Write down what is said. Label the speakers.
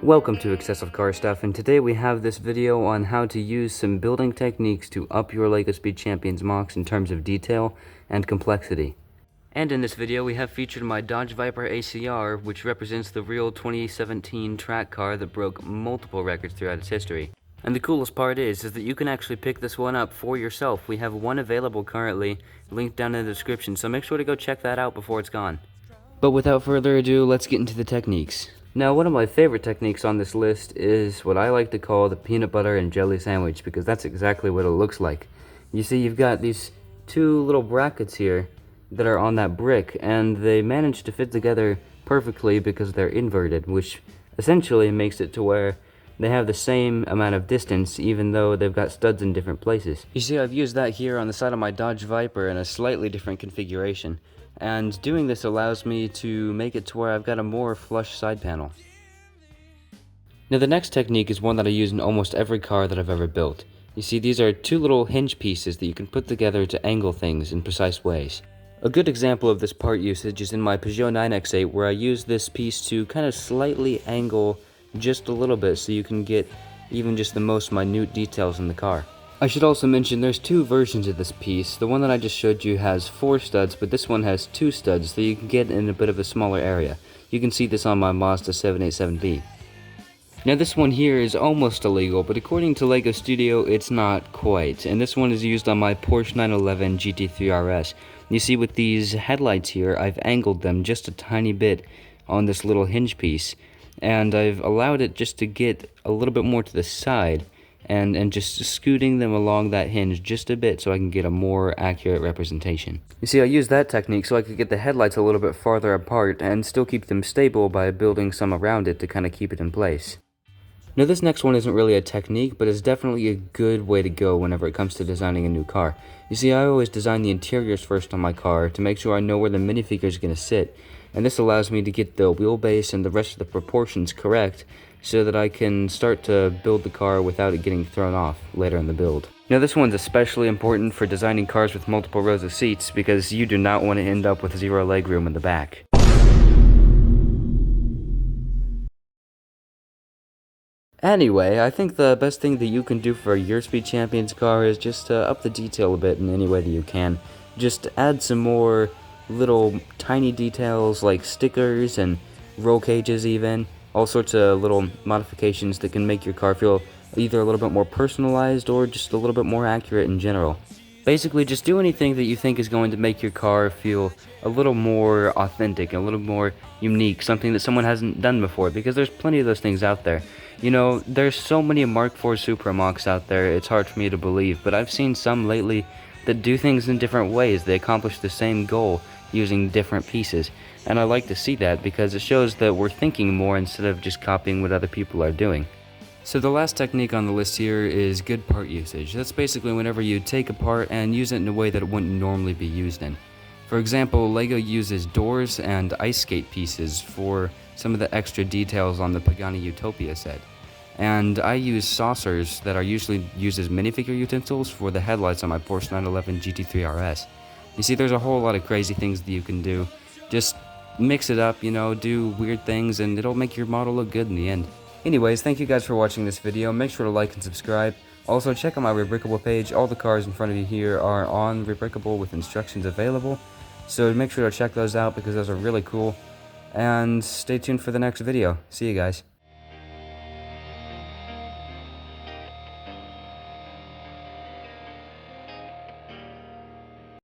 Speaker 1: Welcome to Excessive Car Stuff, and today we have this video on how to use some building techniques to up your Lego Speed Champions Mocs in terms of detail and complexity. And in this video we have featured my Dodge Viper ACR, which represents the real 2017 track car that broke multiple records throughout its history. And the coolest part is that you can actually pick this one up for yourself. We have one available currently, linked down in the description, so make sure to go check that out before it's gone. But without further ado, let's get into the techniques. Now, one of my favorite techniques on this list is what I like to call the peanut butter and jelly sandwich, because that's exactly what it looks like. You see, you've got these two little brackets here that are on that brick, and they manage to fit together perfectly because they're inverted, which essentially makes it to where they have the same amount of distance even though they've got studs in different places. You see, I've used that here on the side of my Dodge Viper in a slightly different configuration. And doing this allows me to make it to where I've got a more flush side panel. Now the next technique is one that I use in almost every car that I've ever built. You see, these are two little hinge pieces that you can put together to angle things in precise ways. A good example of this part usage is in my Peugeot 9X8, where I use this piece to kind of slightly angle just a little bit so you can get even just the most minute details in the car. I should also mention there's two versions of this piece. The one that I just showed you has 4 studs, but this one has 2 studs, so you can get in a bit of a smaller area. You can see this on my Mazda 787B. Now this one here is almost illegal, but according to Lego Studio, it's not quite. And this one is used on my Porsche 911 GT3 RS. You see, with these headlights here, I've angled them just a tiny bit on this little hinge piece, and I've allowed it just to get a little bit more to the side, and just scooting them along that hinge just a bit so I can get a more accurate representation. You see, I used that technique so I could get the headlights a little bit farther apart and still keep them stable by building some around it to kind of keep it in place. Now this next one isn't really a technique, but it's definitely a good way to go whenever it comes to designing a new car. You see, I always design the interiors first on my car to make sure I know where the minifigure is going to sit, and this allows me to get the wheelbase and the rest of the proportions correct so that I can start to build the car without it getting thrown off later in the build. Now this one's especially important for designing cars with multiple rows of seats, because you do not want to end up with 0 legroom in the back. Anyway, I think the best thing that you can do for your Speed Champions car is just to up the detail a bit in any way that you can. Just add some more little tiny details like stickers and roll cages even. All sorts of little modifications that can make your car feel either a little bit more personalized or just a little bit more accurate in general. Basically, just do anything that you think is going to make your car feel a little more authentic, a little more unique, something that someone hasn't done before, because there's plenty of those things out there. You know, there's so many Mark IV Supra Mocs out there, it's hard for me to believe, but I've seen some lately that do things in different ways. They accomplish the same goal using different pieces, and I like to see that because it shows that we're thinking more instead of just copying what other people are doing. So the last technique on the list here is good part usage. That's basically whenever you take a part and use it in a way that it wouldn't normally be used in. For example, Lego uses doors and ice skate pieces for some of the extra details on the Pagani Utopia set. And I use saucers that are usually used as minifigure utensils for the headlights on my Porsche 911 GT3 RS. You see, there's a whole lot of crazy things that you can do. Just mix it up, you know, do weird things, and it'll make your model look good in the end. Anyways, thank you guys for watching this video. Make sure to like and subscribe. Also, check out my Rebrickable page. All the cars in front of you here are on Rebrickable with instructions available. So make sure to check those out because those are really cool. And stay tuned for the next video. See you guys.